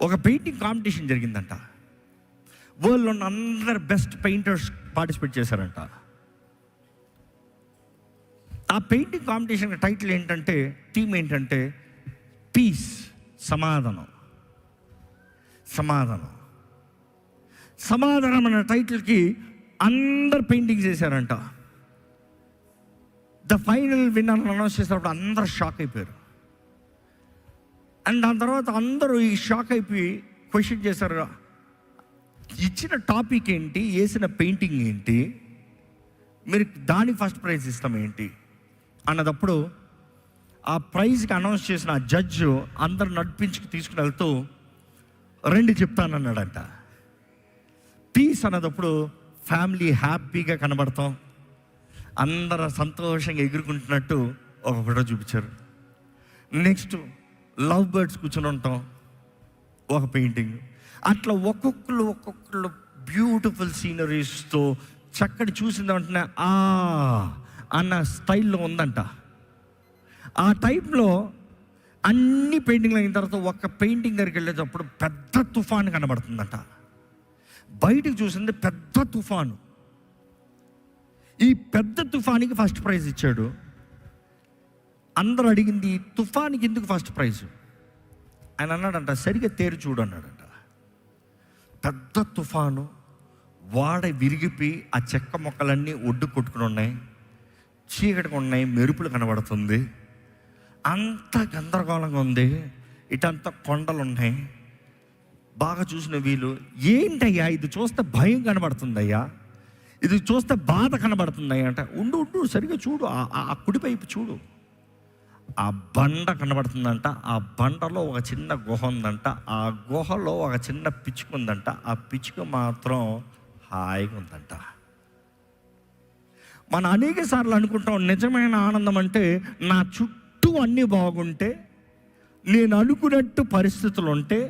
ఒక painting competition జరిగిందంట. వరల్డ్లో ఉన్న అందరు బెస్ట్ పెయింటర్స్ పార్టిసిపేట్ చేశారంట. ఆ పెయింటింగ్ కాంపిటీషన్ టైటిల్ ఏంటంటే, థీమ్ ఏంటంటే పీస్, సమాధానం. సమాధానం సమాధానం అనే టైటిల్కి అందరు పెయింటింగ్ చేశారంట. ద ఫైనల్ విన్నర్ అనౌన్స్ చేసినప్పుడు అందరు షాక్ అయిపోయారు. అండ్ దాని తర్వాత అందరూ ఈ షాక్ అయిపోయి క్వశ్చన్ చేశారు, ఇచ్చిన టాపిక్ ఏంటి, వేసిన పెయింటింగ్ ఏంటి, మీరు దానికి ఫస్ట్ ప్రైజ్ ఇస్తాం ఏంటి అన్నదప్పుడు ఆ ప్రైజ్కి అనౌన్స్ చేసిన ఆ జడ్జు అందరు నడిపించుకు తీసుకుని వెళ్తూ రెండు చెప్తానన్నాడంట. పీస్ అన్నదప్పుడు ఫ్యామిలీ హ్యాపీగా కనబడతాం, అందరూ సంతోషంగా ఎగురుకుంటున్నట్టు ఒక ఫోటో చూపించారు. నెక్స్ట్ లవ్ బర్డ్స్ కూర్చొని ఉంటాం, ఒక పెయింటింగ్. అట్లా ఒక్కొక్కరు బ్యూటిఫుల్ సీనరీస్తో చక్కటి చూసిన వెంటనే అన్న స్టైల్లో ఉందంట. ఆ టైప్లో అన్ని పెయింటింగ్లు అయిన తర్వాత ఒక పెయింటింగ్ దగ్గరికి వెళ్ళేటప్పుడు పెద్ద తుఫాను కనబడుతుందంట. బయటకు చూసింది పెద్ద తుఫాను. ఈ పెద్ద తుఫానికి ఫస్ట్ ప్రైజ్ ఇచ్చాడు. అందరూ అడిగింది, ఈ తుఫానికి ఎందుకు ఫస్ట్ ప్రైజ్? ఆయన అన్నాడంట, సరిగ్గా తేరు చూడు అన్నాడంట. పెద్ద తుఫాను, వాడ విరిగిపోయి ఆ చెక్క మొక్కలన్నీ ఒడ్డు కొట్టుకుని ఉన్నాయి, చీకటిగా ఉన్నాయి, మెరుపులు కనబడుతుంది, అంత గందరగోళంగా ఉంది, ఇటంతా కొండలు ఉన్నాయి. బాగా చూసిన వీళ్ళు, ఏంటయ్యా ఇది చూస్తే భయం కనబడుతుందయ్యా, ఇది చూస్తే బాధ కనబడుతుందయ్యా అంటే, ఉండు సరిగ్గా చూడు, ఆ కుడిపైపు చూడు, ఆ బండ కనబడుతుందంట. ఆ బండలో ఒక చిన్న గుహ ఉందంట. ఆ గుహలో ఒక చిన్న పిచ్చుక ఉందంట. ఆ పిచ్చుక మాత్రం హాయిగా ఉందంట. మనం అనేక సార్లు అనుకుంటాం, నిజమైన ఆనందం అంటే నా చుట్టూ అన్నీ బాగుంటే, నేను అనుకున్నట్టు పరిస్థితులు ఉంటే,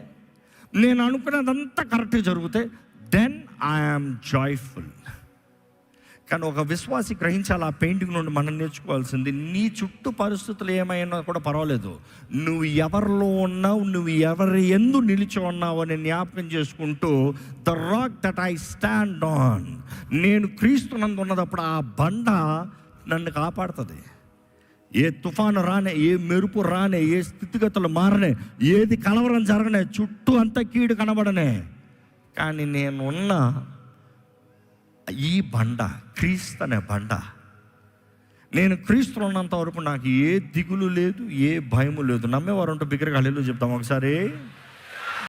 నేను అనుకున్నదంతా కరెక్ట్గా జరిగితే, దెన్ ఐఎమ్ జాయ్ఫుల్. కానీ ఒక విశ్వాసి గ్రహించాలి, ఆ పెయింటింగ్ నుండి మనం నేర్చుకోవాల్సింది, నీ చుట్టూ పరిస్థితులు ఏమైనా కూడా పర్వాలేదు, నువ్వు ఎవరిలో ఉన్నావు, నువ్వు ఎవరి యందు నిలిచి ఉన్నావు అని జ్ఞాపకం చేసుకుంటూ, the rock that I stand on, నేను క్రీస్తునందు ఉన్నదప్పుడు ఆ బండ నన్ను కాపాడుతుంది. ఏ తుఫాను రానే, ఏ మెరుపు రానే, ఏ స్థితిగతులు మారనే, ఏది కలవరం జరగనే, చుట్టూ అంతా కీడు కనబడనే, కానీ నేనున్న ఈ బండ, క్రీస్తు అనే బండ, నేను క్రీస్తులో ఉన్నంత వరకు నాకు ఏ దిగులు లేదు, ఏ భయము లేదు. నమ్మేవారు ఉంటే బిగ్గరగా హల్లెలూయా చెప్తాం ఒకసారి.